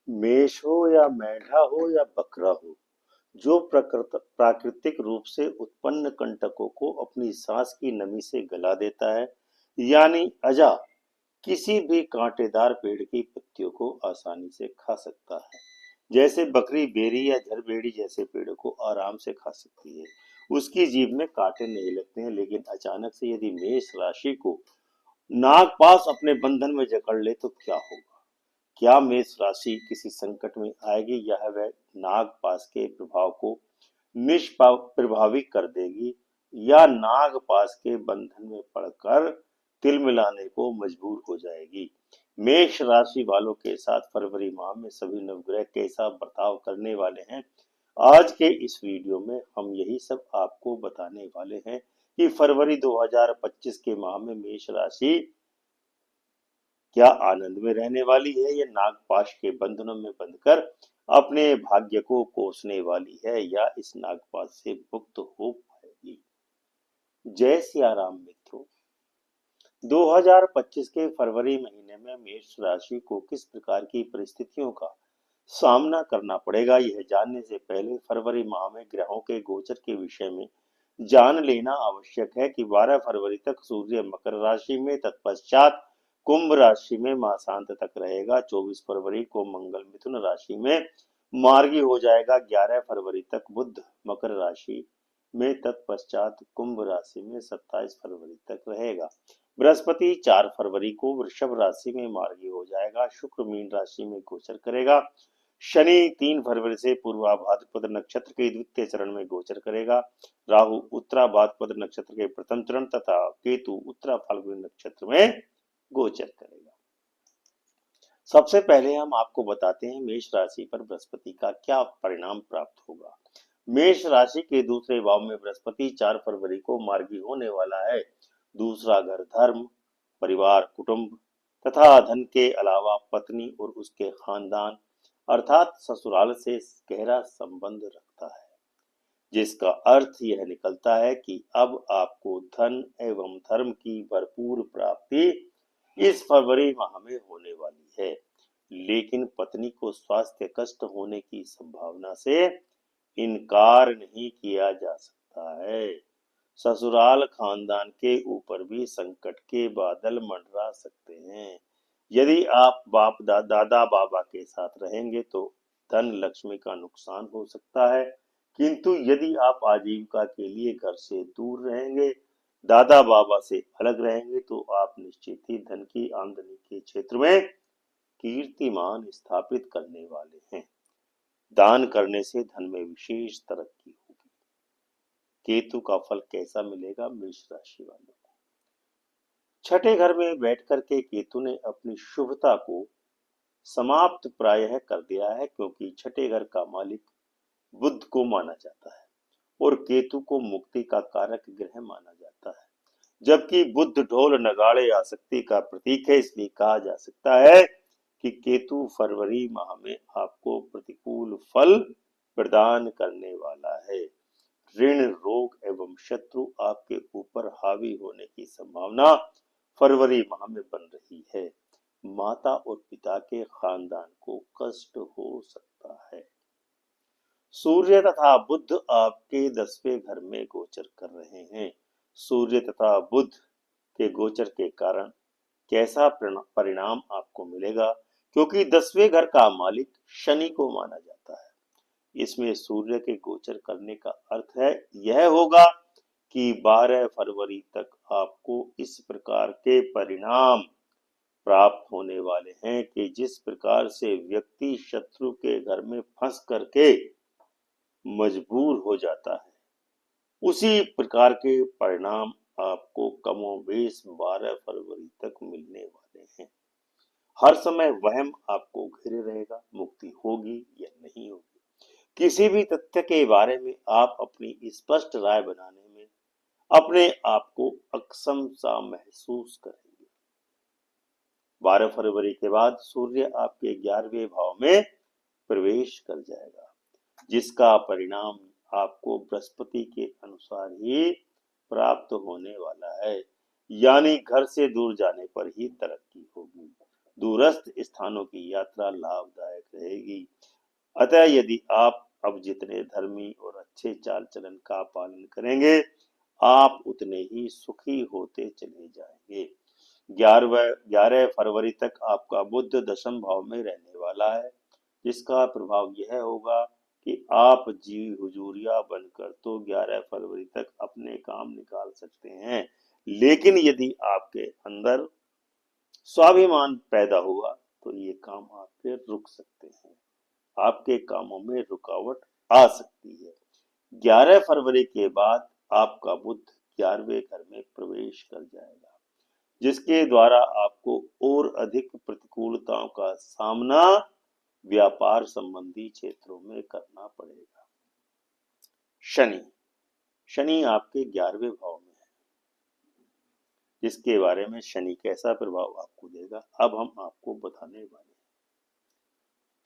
मेष हो या मेंढा हो या बकरा हो, जो प्राकृतिक रूप से उत्पन्न कंटकों को अपनी सांस की नमी से गला देता है, यानी अजा किसी भी कांटेदार पेड़ की पत्तियों को आसानी से खा सकता है। जैसे बकरी बेरी या झरबेड़ी जैसे पेड़ों को आराम से खा सकती है। उसकी जीभ में कांटे नहीं लगते हैं, लेकिन अचानक से यदि मेष राशि को नागपाश अपने बंधन में जकड़ ले तो क्या होगा? क्या मेष राशि किसी संकट में आएगी या वह नागपाश के प्रभाव को निष्प्रभावी कर देगी, या नागपाश के बंधन में पड़कर तिल मिलाने को मजबूर हो जाएगी? मेष राशि वालों के साथ फरवरी माह में सभी नवग्रह कैसा बर्ताव करने वाले हैं, आज के इस वीडियो में हम यही सब आपको बताने वाले हैं कि फरवरी 2025 के माह में मेष राशि क्या आनंद में रहने वाली है या नागपाश के बंधनों में बंधकर अपने भाग्य को कोसने वाली है, या इस नागपाश से मुक्त हो पाएगी। जय सिया राम मित्रों, 2025 के फरवरी महीने में मेष राशि को किस प्रकार की परिस्थितियों का सामना करना पड़ेगा, यह जानने से पहले फरवरी माह में ग्रहों के गोचर के विषय में जान लेना आवश्यक है कि 12 फरवरी तक सूर्य मकर राशि में, तत्पश्चात कुंभ राशि में मासांत तक रहेगा। 24 फरवरी को मंगल मिथुन राशि में मार्गी हो जाएगा। 11 फरवरी तक बुध मकर राशि में, तत्पश्चात कुंभ राशि में 27 फरवरी तक रहेगा। बृहस्पति 4 फरवरी को वृषभ राशि में मार्गी हो जाएगा। शुक्र मीन राशि में गोचर करेगा। शनि 3 फरवरी से पूर्वा भाद्रपद नक्षत्र के द्वितीय चरण में गोचर करेगा। राहु उत्तरा भाद्रपद नक्षत्र के प्रथम चरण तथा केतु उत्तरा फाल्गुनी नक्षत्र में गोचर करेगा। सबसे पहले हम आपको बताते हैं मेष राशि पर बृहस्पति का क्या परिणाम प्राप्त होगा। मेष राशि के दूसरे भाव में बृहस्पति 4 फरवरी को मार्गी होने वाला है। दूसरा घर धर्म, परिवार, कुटुंब तथा धन के अलावा पत्नी और उसके खानदान अर्थात ससुराल से गहरा संबंध रखता है, जिसका अर्थ यह निकलता है कि अब आपको धन एवं धर्म की भरपूर प्राप्ति इस फरवरी माह में होने वाली है। लेकिन पत्नी को स्वास्थ्य कष्ट होने की संभावना से इनकार नहीं किया जा सकता है। ससुराल खानदान के ऊपर भी संकट के बादल मंडरा सकते हैं। यदि आप दादा बाबा के साथ रहेंगे तो धन लक्ष्मी का नुकसान हो सकता है, किंतु यदि आप आजीविका के लिए घर से दूर रहेंगे, दादा बाबा से अलग रहेंगे, तो आप निश्चित ही धन की आमदनी के क्षेत्र में कीर्तिमान स्थापित करने वाले हैं। दान करने से धन में विशेष तरक्की होगी। केतु का फल कैसा मिलेगा मेष राशि वालों को? छठे घर में बैठकर के केतु ने अपनी शुभता को समाप्त प्रायः कर दिया है, क्योंकि छठे घर का मालिक बुध को माना जाता है और केतु को मुक्ति का कारक ग्रह माना जाता है। जबकि बुध ढोल नगाड़े आसक्ति का प्रतीक है, इसलिए कहा जा सकता है कि केतु फरवरी माह में आपको प्रतिकूल फल प्रदान करने वाला है। ऋण, रोग एवं शत्रु आपके ऊपर हावी होने की संभावना फरवरी माह में बन रही है। माता और पिता के खानदान को कष्ट हो सकता है। सूर्य तथा बुध आपके 10वें घर में गोचर कर रहे हैं। सूर्य तथा बुध के गोचर के कारण कैसा परिणाम आपको मिलेगा, क्योंकि 10वें घर का मालिक शनि को माना जाता है। इसमें सूर्य के गोचर करने का अर्थ है यह होगा कि 12 फरवरी तक आपको इस प्रकार के परिणाम प्राप्त होने वाले हैं कि जिस प्रकार से व्यक्ति शत्रु के घर में फंस करके मजबूर हो जाता है, उसी प्रकार के परिणाम आपको कमोबेश 12 फरवरी तक मिलने वाले हैं। हर समय वहम आपको घेरे रहेगा, मुक्ति होगी या नहीं होगी। किसी भी तथ्य के बारे में आप अपनी स्पष्ट राय बनाने में अपने आप को अक्षम सा महसूस करेंगे। 12 फरवरी के बाद सूर्य आपके 11वें भाव में प्रवेश कर जाएगा, जिसका परिणाम आपको बृहस्पति के अनुसार ही प्राप्त होने वाला है, यानी घर से दूर जाने पर ही तरक्की होगी। दूरस्थ स्थानों की यात्रा लाभदायक रहेगी। अतः यदि आप अब जितने धर्मी और अच्छे चाल चलन का पालन करेंगे, आप उतने ही सुखी होते चले जाएंगे। 11 फरवरी तक आपका बुध दशम भाव में रहने वाला है, जिसका प्रभाव यह होगा कि आप जी हुजूरिया बनकर तो 11 फरवरी तक अपने काम निकाल सकते हैं, लेकिन यदि आपके अंदर स्वाभिमान पैदा हुआ तो ये काम आपके रुक सकते हैं, आपके कामों में रुकावट आ सकती है। 11 फरवरी के बाद आपका बुध 11वें घर में प्रवेश कर जाएगा, जिसके द्वारा आपको और अधिक प्रतिकूलताओं का सामना व्यापार संबंधी क्षेत्रों में करना पड़ेगा। शनि शनि आपके 11वें भाव में है, जिसके बारे में शनि कैसा प्रभाव आपको देगा अब हम आपको बताने वाले हैं।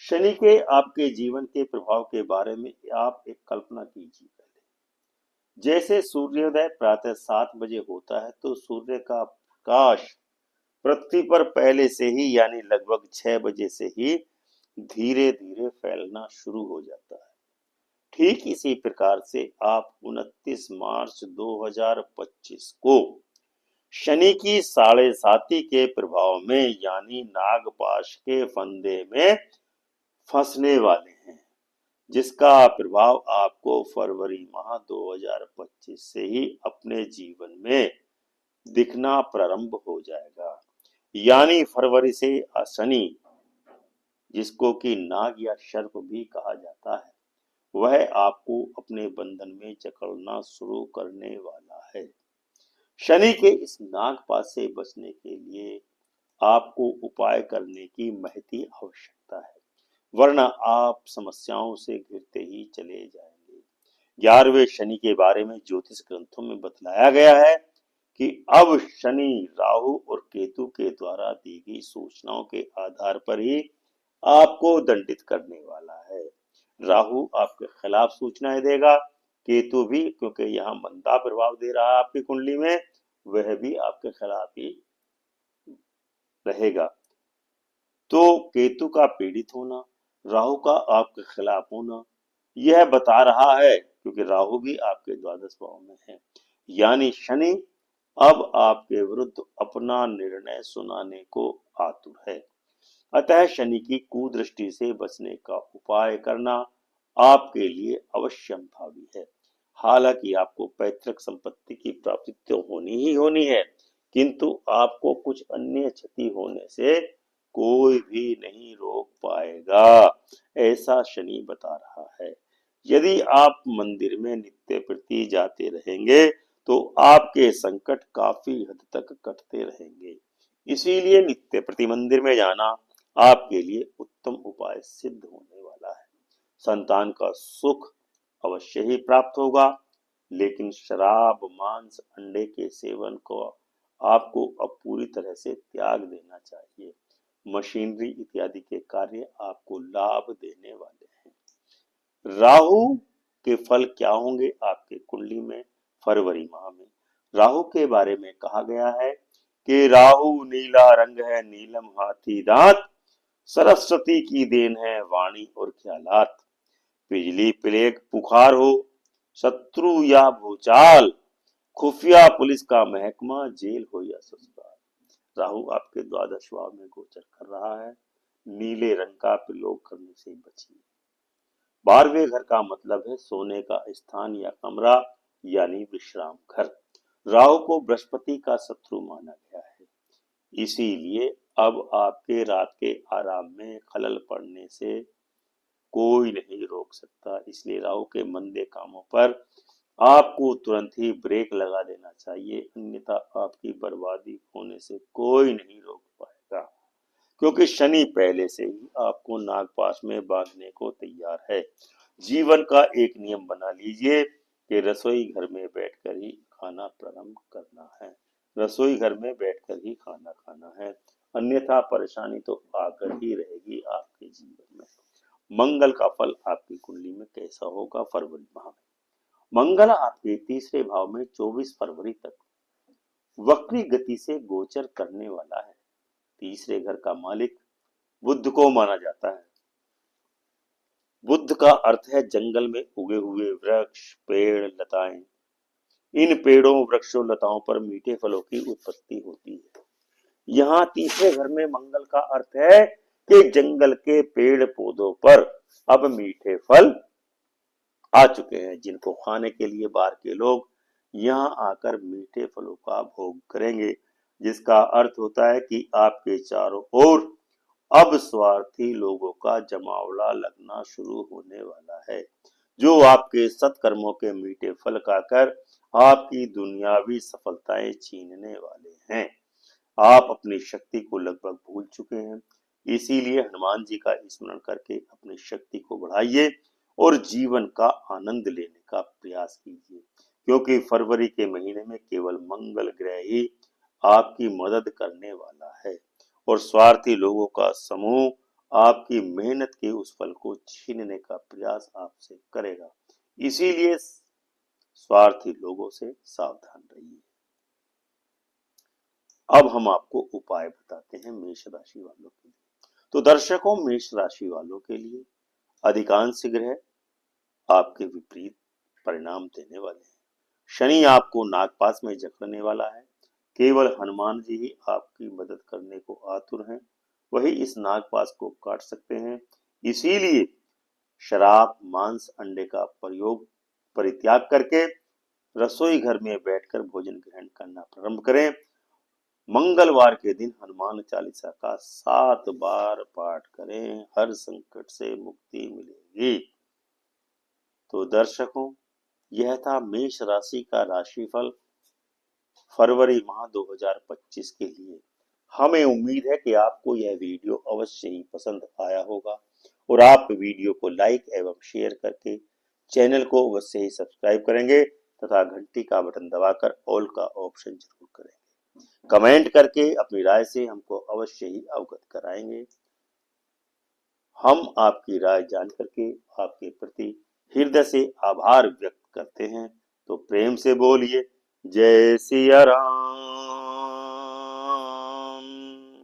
शनि के आपके जीवन के प्रभाव के बारे में आप एक कल्पना कीजिए। पहले जैसे सूर्योदय प्रातः 7 बजे होता है तो सूर्य का प्रकाश पृथ्वी पर पहले से ही यानी लगभग 6 बजे से ही धीरे धीरे फैलना शुरू हो जाता है। ठीक इसी प्रकार से आप 29 मार्च 2025 को शनि की 7.5 के प्रभाव में यानी नागपाश के फंदे में फंसने वाले हैं, जिसका प्रभाव आपको फरवरी माह 2025 से ही अपने जीवन में दिखना प्रारंभ हो जाएगा। यानी फरवरी से शनि, जिसको कि नाग या सर्प भी कहा जाता है, वह आपको अपने बंधन में जकड़ना शुरू करने वाला है। शनि के इस नागपाश से बचने के लिए आपको उपाय करने की महती आवश्यकता है, वरना आप समस्याओं से घिरते ही चले जाएंगे। 11वें शनि के बारे में ज्योतिष ग्रंथों में बतलाया गया है कि अब शनि राहु और केतु के द्वारा दी गई सूचनाओं के आधार पर ही आपको दंडित करने वाला है। राहु आपके खिलाफ सूचनाएं देगा, केतु भी, क्योंकि यहाँ मंदा प्रभाव दे रहा है आपकी कुंडली में, वह भी आपके खिलाफ ही रहेगा। तो केतु का पीड़ित होना, राहु का आपके खिलाफ होना, यह बता रहा है, क्योंकि राहु भी आपके द्वादश भाव में है, यानी शनि अब आपके विरुद्ध अपना निर्णय सुनाने को आतुर है। अतः शनि की कुदृष्टि से बचने का उपाय करना आपके लिए अवश्यंभावी है। हालांकि आपको पैतृक संपत्ति की प्राप्ति तो होनी ही होनी है, किंतु आपको कुछ अन्य क्षति होने से कोई भी नहीं रोक पाएगा, ऐसा शनि बता रहा है। यदि आप मंदिर में नित्य प्रति जाते रहेंगे तो आपके संकट काफी हद तक कटते रहेंगे। इसीलिए नित्य प्रति मंदिर में जाना आपके लिए उत्तम उपाय सिद्ध होने वाला है। संतान का सुख अवश्य ही प्राप्त होगा, लेकिन शराब, मांस, अंडे के सेवन को आपको अब पूरी तरह से त्याग देना चाहिए। मशीनरी इत्यादि के कार्य आपको लाभ देने वाले हैं। राहु के फल क्या होंगे आपके कुंडली में फरवरी माह में? राहु के बारे में कहा गया है कि राहु नीला रंग है, नीलम हाथी दांत, सरस्वती की देन है वाणी और ख्यालात। बिजली, प्लेग, बुखार हो, शत्रु या भूचाल, खुफिया पुलिस का महकमा, जेल हो या ससुराल। राहु आपके द्वादश भाव में गोचर कर रहा है। नीले रंग का प्रयोग करने से बचिए। 12वें घर का मतलब है सोने का स्थान या कमरा, यानी विश्राम घर। राहु को बृहस्पति का शत्रु माना गया है, इसीलिए अब आपके रात के आराम में खलल पड़ने से कोई नहीं रोक सकता। इसलिए राहु के मंदे कामों पर आपको तुरंत ही ब्रेक लगा देना चाहिए, अन्यथा आपकी बर्बादी होने से कोई नहीं रोक पाएगा, क्योंकि शनि पहले से ही आपको नागपाश में बांधने को तैयार है। जीवन का एक नियम बना लीजिए कि रसोई घर में बैठकर ही खाना प्रारंभ करना है, रसोई घर में बैठकर ही खाना खाना है, अन्यथा परेशानी तो आकर ही रहेगी आपके जीवन में। मंगल का फल आपकी कुंडली में कैसा होगा फरवरी माह में? मंगल आपके तीसरे भाव में 24 फरवरी तक वक्री गति से गोचर करने वाला है। तीसरे घर का मालिक बुध को माना जाता है। बुध का अर्थ है जंगल में उगे हुए वृक्ष, पेड़, लताएं। इन पेड़ों, वृक्षों, लताओं पर मीठे फलों की उत्पत्ति होती है। यहाँ तीसरे घर में मंगल का अर्थ है कि जंगल के पेड़ पौधों पर अब मीठे फल आ चुके हैं, जिनको खाने के लिए बाहर के लोग यहाँ आकर मीठे फलों का भोग करेंगे, जिसका अर्थ होता है कि आपके चारों ओर अब स्वार्थी लोगों का जमावड़ा लगना शुरू होने वाला है, जो आपके सत्कर्मों के मीठे फल खाकर आपकी दुनियावी सफलताएं छीनने वाले हैं। आप अपनी शक्ति को लगभग भूल चुके हैं, इसीलिए हनुमान जी का स्मरण करके अपनी शक्ति को बढ़ाइए और जीवन का आनंद लेने का प्रयास कीजिए, क्योंकि फरवरी के महीने में केवल मंगल ग्रह ही आपकी मदद करने वाला है और स्वार्थी लोगों का समूह आपकी मेहनत के उस फल को छीनने का प्रयास आपसे करेगा। इसीलिए स्वार्थी लोगों से सावधान रहिए। अब हम आपको उपाय बताते हैं मेष राशि वालों के लिए। तो दर्शकों, मेष राशि वालों के लिए अधिकांश ग्रह आपके विपरीत परिणाम देने वाले हैं। शनि आपको नागपाश में जकड़ने वाला है। केवल हनुमान जी ही आपकी मदद करने को आतुर हैं, वही इस नागपाश को काट सकते हैं। इसीलिए शराब, मांस, अंडे का परित्याग करके रसोई घर में बैठकर भोजन ग्रहण करना प्रारंभ करें। मंगलवार के दिन हनुमान चालीसा का 7 बार पाठ करें, हर संकट से मुक्ति मिलेगी। तो दर्शकों, यह था मेष राशि का राशिफल फरवरी माह 2025 के लिए। हमें उम्मीद है कि आपको यह वीडियो अवश्य ही पसंद आया होगा और आप वीडियो को लाइक एवं शेयर करके चैनल को अवश्य ही सब्सक्राइब करेंगे तथा घंटी का बटन दबाकर ऑल का ऑप्शन जरूर करेंगे। कमेंट करके अपनी राय से हमको अवश्य ही अवगत कराएंगे। हम आपकी राय जान करके आपके प्रति हृदय से आभार व्यक्त करते हैं। तो प्रेम से बोलिए जय सिया राम।